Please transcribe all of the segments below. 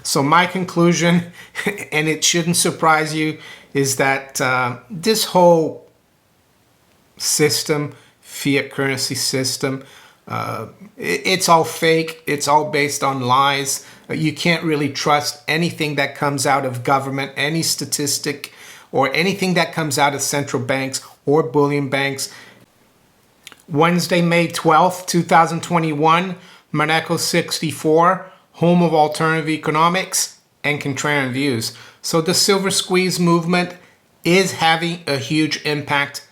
So my conclusion, and it shouldn't surprise you, is that this whole system, fiat currency system, it's all fake. It's all based on lies. You can't really trust anything that comes out of government, any statistic, or anything that comes out of central banks or bullion banks. Wednesday, May 12th, 2021, Monaco 64, home of alternative economics and contrarian views. So the silver squeeze movement is having a huge impact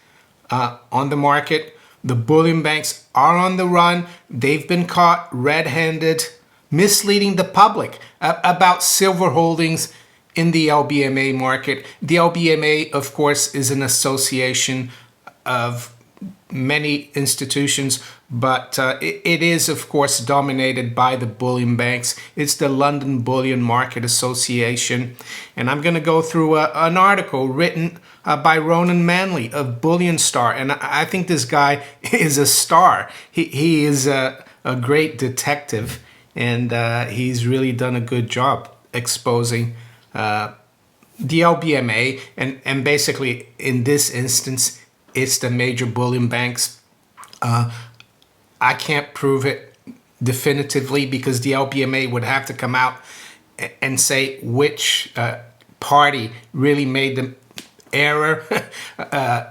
on the market. The bullion banks are on the run. They've been caught red-handed, misleading the public about silver holdings in the LBMA market. The LBMA, of course, is an association of many institutions, but it is, of course, dominated by the bullion banks. It's the London Bullion Market Association. And I'm going to go through an article written by Ronan Manley of Bullion Star. And I think this guy is a star. He is a great detective, and he's really done a good job exposing the LBMA. And basically, in this instance, it's the major bullion banks. I can't prove it definitively because the LBMA would have to come out and say which party really made the error,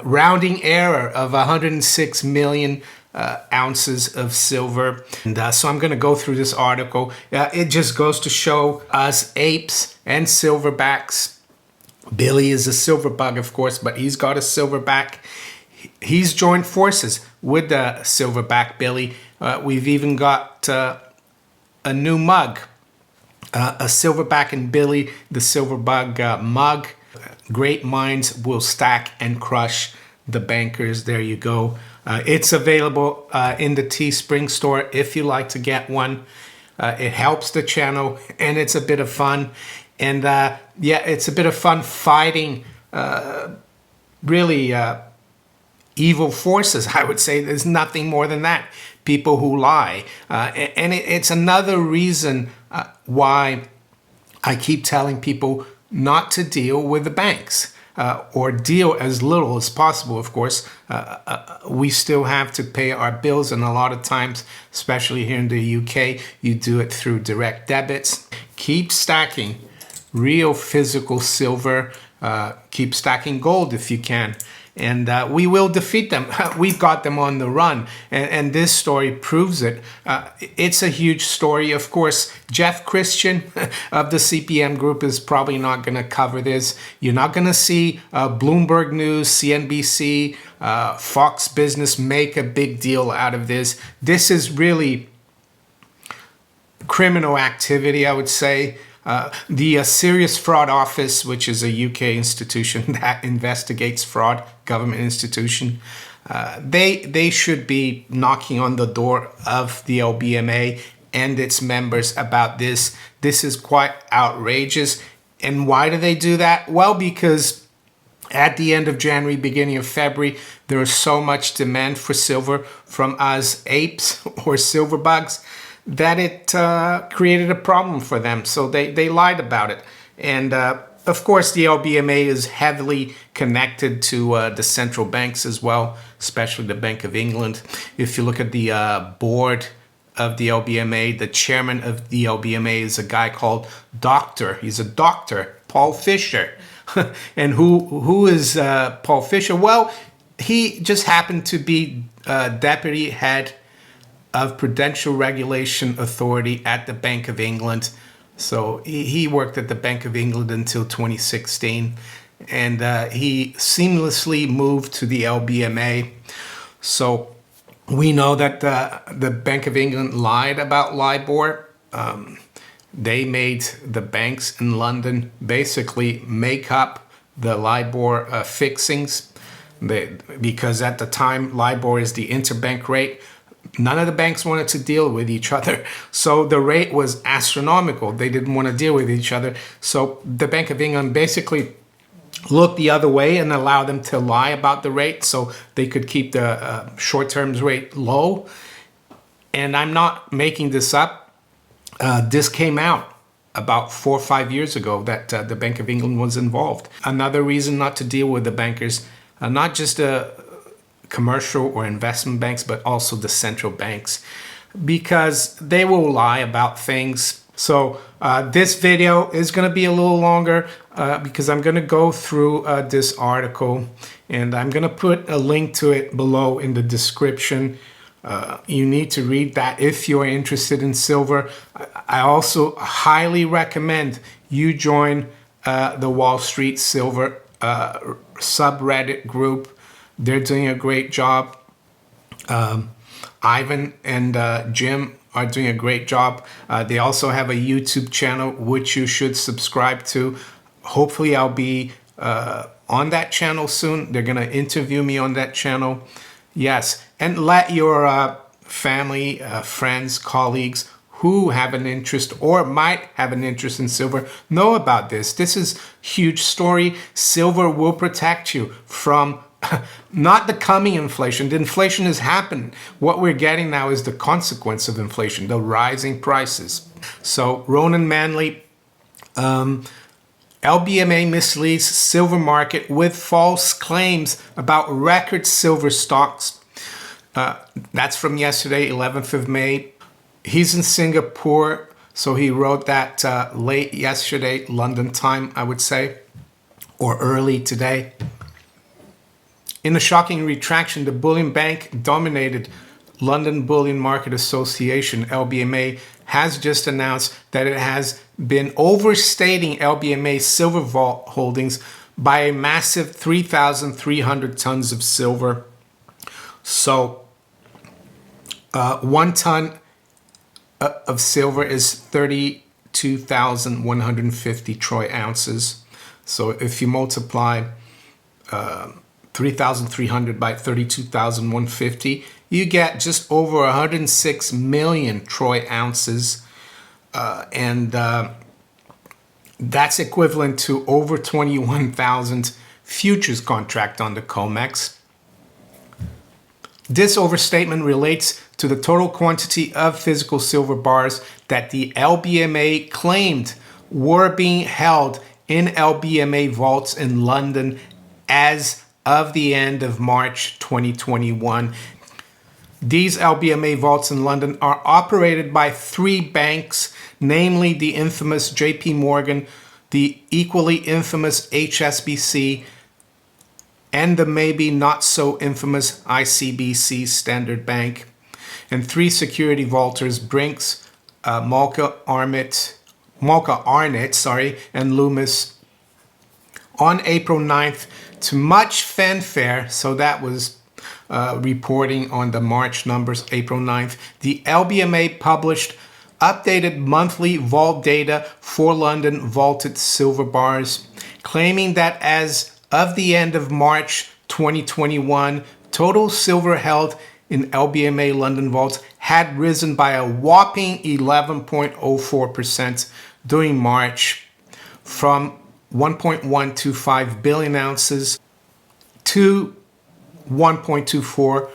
rounding error of 106 million ounces of silver. And so I'm going to go through this article. It just goes to show us apes and silverbacks. Billy is a silverbug, of course, but he's got a silverback. He's joined forces with the silverback Billy. We've even got a new mug, a silverback and Billy, the silverbug mug. Great minds will stack and crush the bankers. There you go. It's available in the Teespring store if you like to get one. It helps the channel and it's a bit of fun. And yeah, it's a bit of fun fighting really evil forces, I would say. There's nothing more than that. People who lie. And it's another reason why I keep telling people not to deal with the banks. Or deal as little as possible, of course. We still have to pay our bills, and a lot of times, especially here in the UK, you do it through direct debits. Keep stacking real physical silver. Keep stacking gold if you can. And we will defeat them. We've got them on the run. And this story proves it. It's a huge story. Of course, Jeff Christian of the CPM Group is probably not going to cover this. You're not going to see Bloomberg News, CNBC, Fox Business make a big deal out of this. This is really criminal activity, I would say. The Serious Fraud Office, which is a UK institution that investigates fraud, government institution, they should be knocking on the door of the LBMA and its members about this. This is quite outrageous. And why do they do that? Well, because at the end of January, beginning of February, there was so much demand for silver from us apes or silver bugs that it created a problem for them. So they lied about it. And of course, the LBMA is heavily connected to the central banks as well, especially the Bank of England. If you look at the board of the LBMA, the chairman of the LBMA is a guy called Doctor. He's a doctor, Paul Fisher. And who is Paul Fisher? Well, he just happened to be deputy head of Prudential Regulation Authority at the Bank of England. So he worked at the Bank of England until 2016, and he seamlessly moved to the LBMA. So we know that the Bank of England lied about LIBOR. They made the banks in London basically make up the LIBOR fixings, because at the time LIBOR is the interbank rate. None of the banks wanted to deal with each other. So the rate was astronomical. They didn't want to deal with each other. So the Bank of England basically looked the other way and allowed them to lie about the rate so they could keep the short-term rate low. And I'm not making this up. This came out about 4 or 5 years ago that the Bank of England was involved. Another reason not to deal with the bankers, not just the commercial or investment banks, but also the central banks, because they will lie about things. So this video is going to be a little longer because I'm going to go through this article, and I'm going to put a link to it below in the description. You need to read that if you're interested in silver. I also highly recommend you join the Wall Street Silver subreddit group. They're doing a great job. Ivan and Jim are doing a great job. They also have a YouTube channel, which you should subscribe to. Hopefully I'll be on that channel soon. They're going to interview me on that channel. Yes, and let your family, friends, colleagues who have an interest or might have an interest in silver know about this. This is a huge story. Silver will protect you from not the coming inflation. The inflation has happened. What we're getting now is the consequence of inflation, the rising prices. So Ronan Manley, LBMA misleads silver market with false claims about record silver stocks. That's from yesterday, 11th of May. He's in Singapore, so he wrote that late yesterday, London time, I would say, or early today. In a shocking retraction, the Bullion Bank dominated London Bullion Market Association, LBMA, has just announced that it has been overstating LBMA's silver vault holdings by a massive 3,300 tons of silver. So 1 ton of silver is 32,150 troy ounces. So if you multiply 3,300 by 32,150, you get just over 106 million troy ounces, and that's equivalent to over 21,000 futures contract on the COMEX. This overstatement relates to the total quantity of physical silver bars that the LBMA claimed were being held in LBMA vaults in London as of the end of March 2021. These LBMA vaults in London are operated by 3 banks, namely the infamous JP Morgan, the equally infamous HSBC, and the maybe not so infamous ICBC Standard Bank, and 3 security vaulters, Brinks, Malka Arnett, and Loomis. On April 9th, to much fanfare, so that was reporting on the March numbers, April 9th, the LBMA published updated monthly vault data for London vaulted silver bars, claiming that as of the end of March 2021, total silver held in LBMA London vaults had risen by a whopping 11.04% during March, from 1.125 billion ounces to 1.24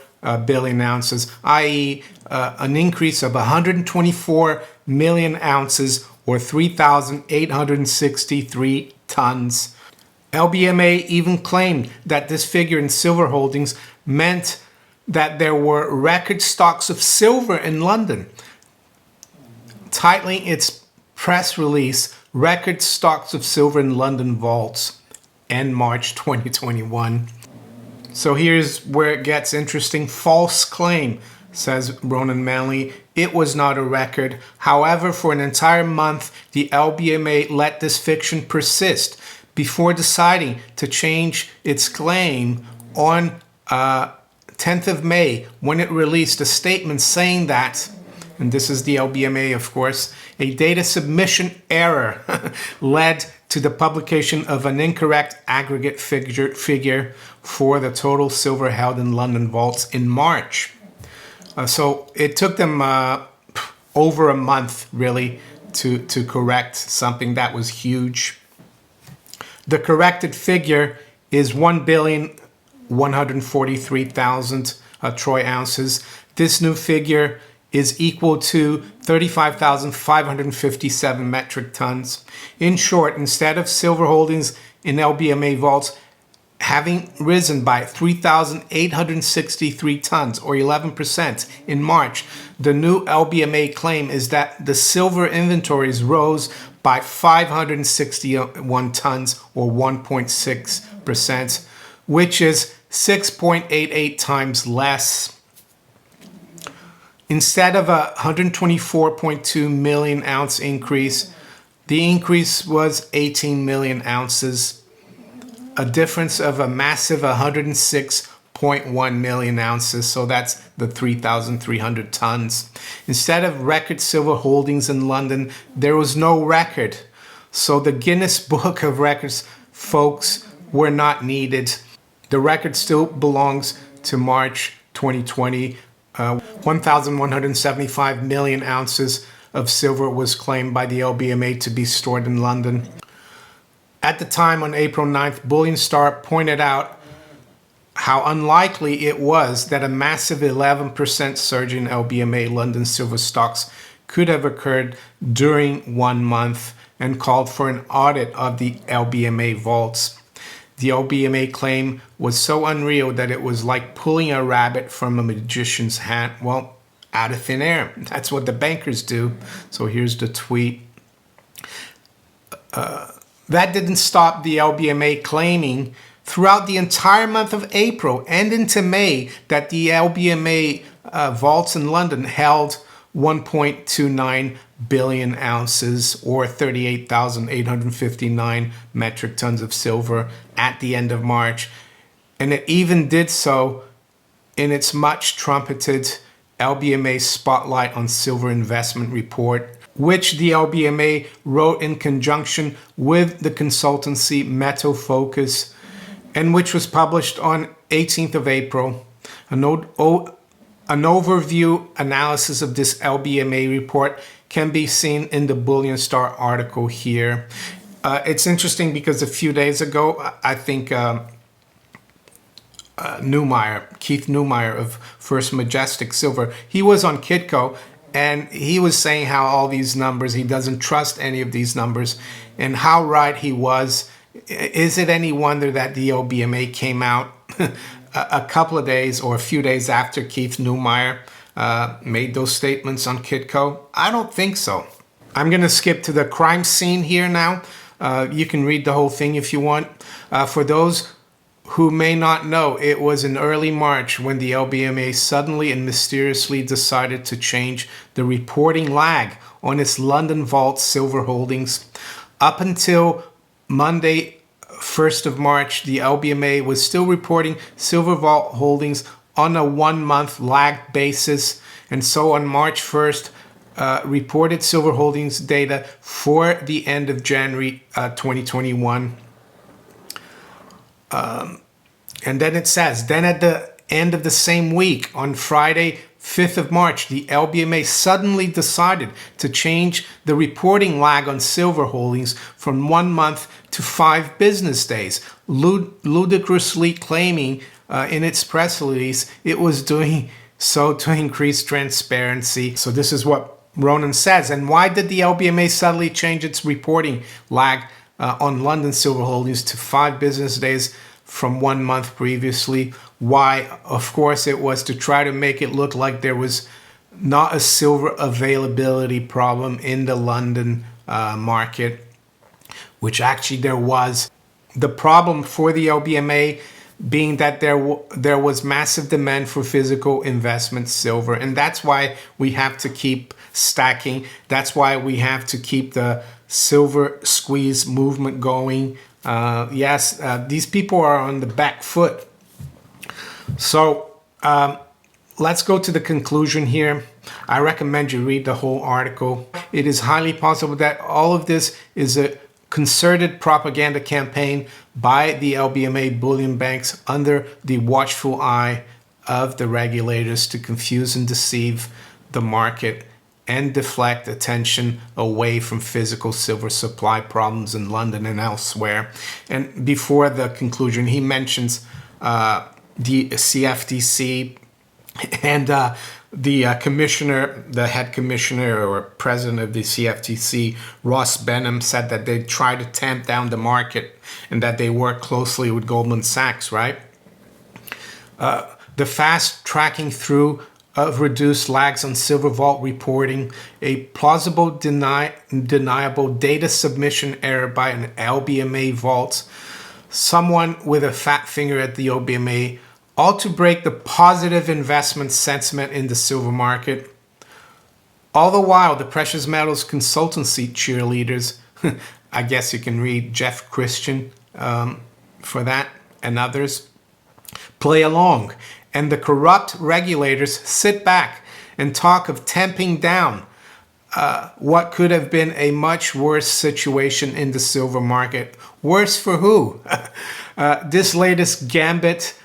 billion ounces, i.e. An increase of 124 million ounces or 3,863 tons. LBMA even claimed that this figure in silver holdings meant that there were record stocks of silver in London, titling its press release "Record Stocks of Silver in London Vaults" in March 2021. So here's where it gets interesting. False claim, says Ronan Manley. It was not a record. However, for an entire month, the LBMA let this fiction persist before deciding to change its claim on 10th of May, when it released a statement saying that, and this is the LBMA, of course, a data submission error led to the publication of an incorrect aggregate figure for the total silver held in London vaults in March. So it took them over a month, really, to correct something that was huge. The corrected figure is 1,143,000 troy ounces. This new figure is equal to 35,557 metric tons. In short, instead of silver holdings in LBMA vaults having risen by 3,863 tons or 11% in March, the new LBMA claim is that the silver inventories rose by 561 tons or 1.6%, which is 6.88 times less. Instead of a 124.2 million ounce increase, the increase was 18 million ounces, a difference of a massive 106.1 million ounces. So that's the 3,300 tons. Instead of record silver holdings in London, there was no record. So the Guinness Book of Records folks were not needed. The record still belongs to March 2020. 1,175 million ounces of silver was claimed by the LBMA to be stored in London. At the time, on April 9th, Bullion pointed out how unlikely it was that a massive 11% surge in LBMA London silver stocks could have occurred during 1 month, and called for an audit of the LBMA vaults. The LBMA claim was so unreal that it was like pulling a rabbit from a magician's hat, well, out of thin air. That's what the bankers do. So here's the tweet. That didn't stop the LBMA claiming throughout the entire month of April and into May that the LBMA vaults in London held 1.29 billion ounces or 38,859 metric tons of silver at the end of March. And it even did so in its much trumpeted LBMA Spotlight on Silver Investment report, which the LBMA wrote in conjunction with the consultancy Metal Focus, and which was published on 18th of April. An overview analysis of this LBMA report can be seen in the Bullion article here. It's interesting because a few days ago, I think Keith Neumeyer of First Majestic Silver, he was on Kitco, and he was saying how all these numbers, he doesn't trust any of these numbers, and how right he was. Is it any wonder that the LBMA came out a couple of days or a few days after Keith Neumeyer made those statements on Kitco? I don't think so. I'm going to skip to the crime scene here now. You can read the whole thing if you want. For those who may not know, it was in early March when the LBMA suddenly and mysteriously decided to change the reporting lag on its London Vault silver holdings. Up until Monday, 1st of March, the LBMA was still reporting silver vault holdings on a 1-month lag basis. And so on March 1st, reported silver holdings data for the end of January 2021. And then it says, then at the end of the same week, on Friday, 5th of March, the LBMA suddenly decided to change the reporting lag on silver holdings from 1 month to 5 business days, ludicrously claiming in its press release it was doing so to increase transparency. So this is what Ronan says. And why did the LBMA suddenly change its reporting lag on London silver holdings to 5 business days from 1 month previously? Why? Of course, it was to try to make it look like there was not a silver availability problem in the London market, which actually there was. The problem for the LBMA being that there was massive demand for physical investment silver, and that's why we have to keep stacking. That's why we have to keep the silver squeeze movement going. Yes, these people are on the back foot. So let's go to the conclusion here. I recommend you read the whole article. It is highly possible that all of this is a concerted propaganda campaign by the LBMA bullion banks under the watchful eye of the regulators to confuse and deceive the market and deflect attention away from physical silver supply problems in London and elsewhere. And before the conclusion, he mentions the CFTC and The commissioner, the head commissioner or president of the CFTC, Ross Benham, said that they try to tamp down the market and that they work closely with Goldman Sachs, right? The fast tracking through of reduced lags on Silver Vault reporting, a plausible deniable data submission error by an LBMA vault, someone with a fat finger at the LBMA, all to break the positive investment sentiment in the silver market. All the while, the precious metals consultancy cheerleaders, I guess you can read Jeff Christian for that, and others, play along, and the corrupt regulators sit back and talk of tamping down what could have been a much worse situation in the silver market. Worse for who? This latest gambit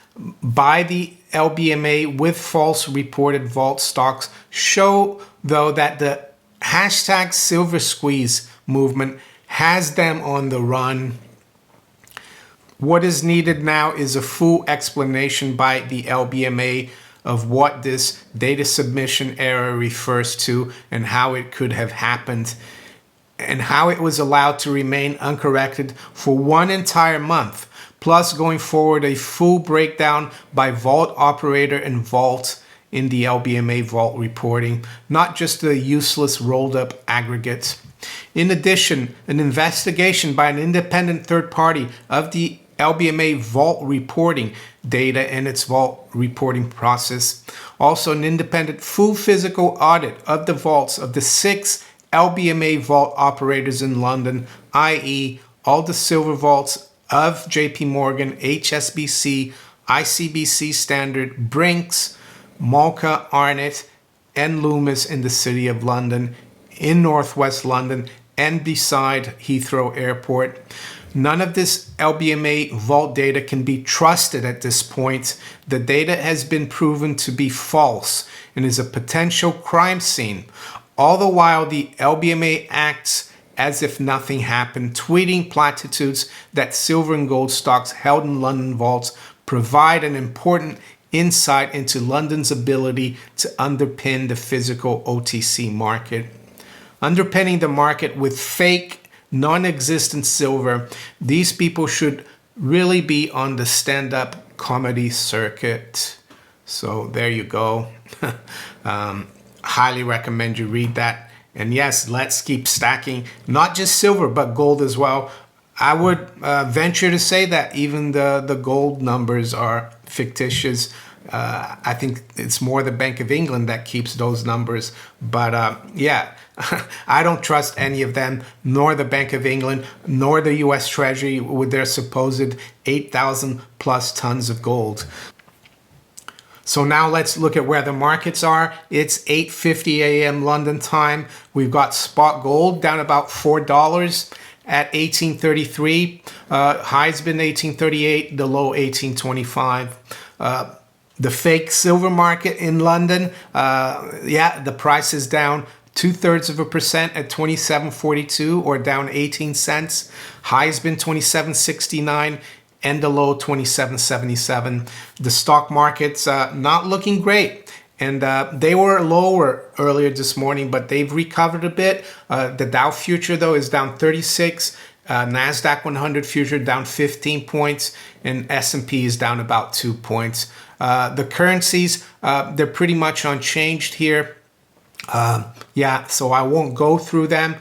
by the LBMA with false reported vault stocks show, though, that the hashtag silver squeeze movement has them on the run. What is needed now is a full explanation by the LBMA of what this data submission error refers to and how it could have happened and how it was allowed to remain uncorrected for one entire month. Plus, going forward, a full breakdown by vault operator and vault in the LBMA vault reporting, not just the useless rolled up aggregates. In addition, an investigation by an independent third party of the LBMA vault reporting data and its vault reporting process. Also, an independent full physical audit of the vaults of the 6 LBMA vault operators in London, i.e. all the silver vaults of JP Morgan, HSBC, ICBC Standard, Brinks, Malka, Arnott, and Loomis in the City of London, in Northwest London, and beside Heathrow Airport. None of this LBMA vault data can be trusted at this point. The data has been proven to be false and is a potential crime scene. All the while, the LBMA acts as if nothing happened, tweeting platitudes that silver and gold stocks held in London vaults provide an important insight into London's ability to underpin the physical OTC market. Underpinning the market with fake, non-existent silver, these people should really be on the stand-up comedy circuit. So there you go. Highly recommend you read that. And yes, let's keep stacking, not just silver, but gold as well. I would venture to say that even the gold numbers are fictitious. I think it's more the Bank of England that keeps those numbers. But yeah, I don't trust any of them, nor the Bank of England, nor the US Treasury with their supposed 8,000 plus tons of gold. So now let's look at where the markets are. It's 8:50 a.m. London time. We've got spot gold down about $4 at 18.33. High's been 18.38, the low 18.25. The fake silver market in London, yeah, the price is down 0.2% at 27.42 or down 18 cents. High's been 27.69 and the low 27.77. The stock market's not looking great. And they were lower earlier this morning, but they've recovered a bit. The Dow future, though, is down 36. NASDAQ 100 future down 15 points. And S&P is down about 2 points. The currencies, they're pretty much unchanged here. Yeah, so I won't go through them.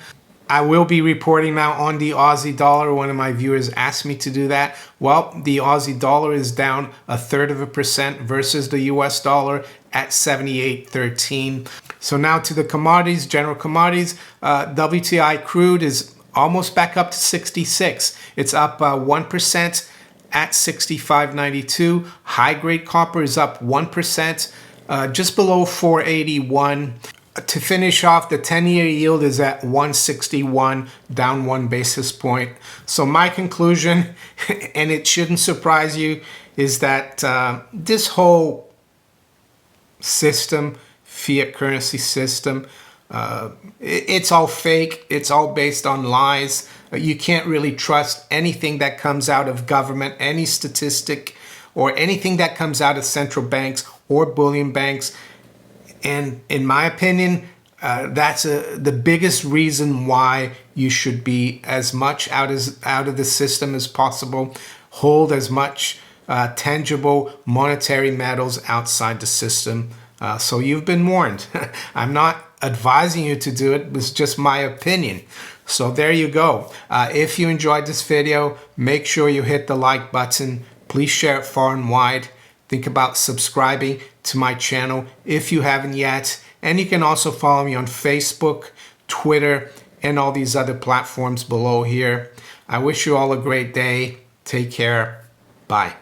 I will be reporting now on the Aussie dollar. One of my viewers asked me to do that. Well, the Aussie dollar is down 0.33% versus the US dollar at 78.13. So now to the commodities, general commodities. WTI crude is almost back up to 66. It's up 1% at 65.92. High grade copper is up 1%, just below 481. To finish off, the 10-year yield is at 161, down 1 basis point. So my conclusion, and it shouldn't surprise you, is that this whole system, fiat currency system, it's all fake. It's all based on lies. You can't really trust anything that comes out of government, any statistic, or anything that comes out of central banks or bullion banks. And in my opinion, that's the biggest reason why you should be as much out of the system as possible. Hold as much tangible monetary metals outside the system. So you've been warned. I'm not advising you to do it. It's just my opinion. So there you go. If you enjoyed this video, make sure you hit the like button. Please share it far and wide. Think about subscribing to my channel if you haven't yet. And you can also follow me on Facebook, Twitter, and all these other platforms below here. I wish you all a great day. Take care. Bye.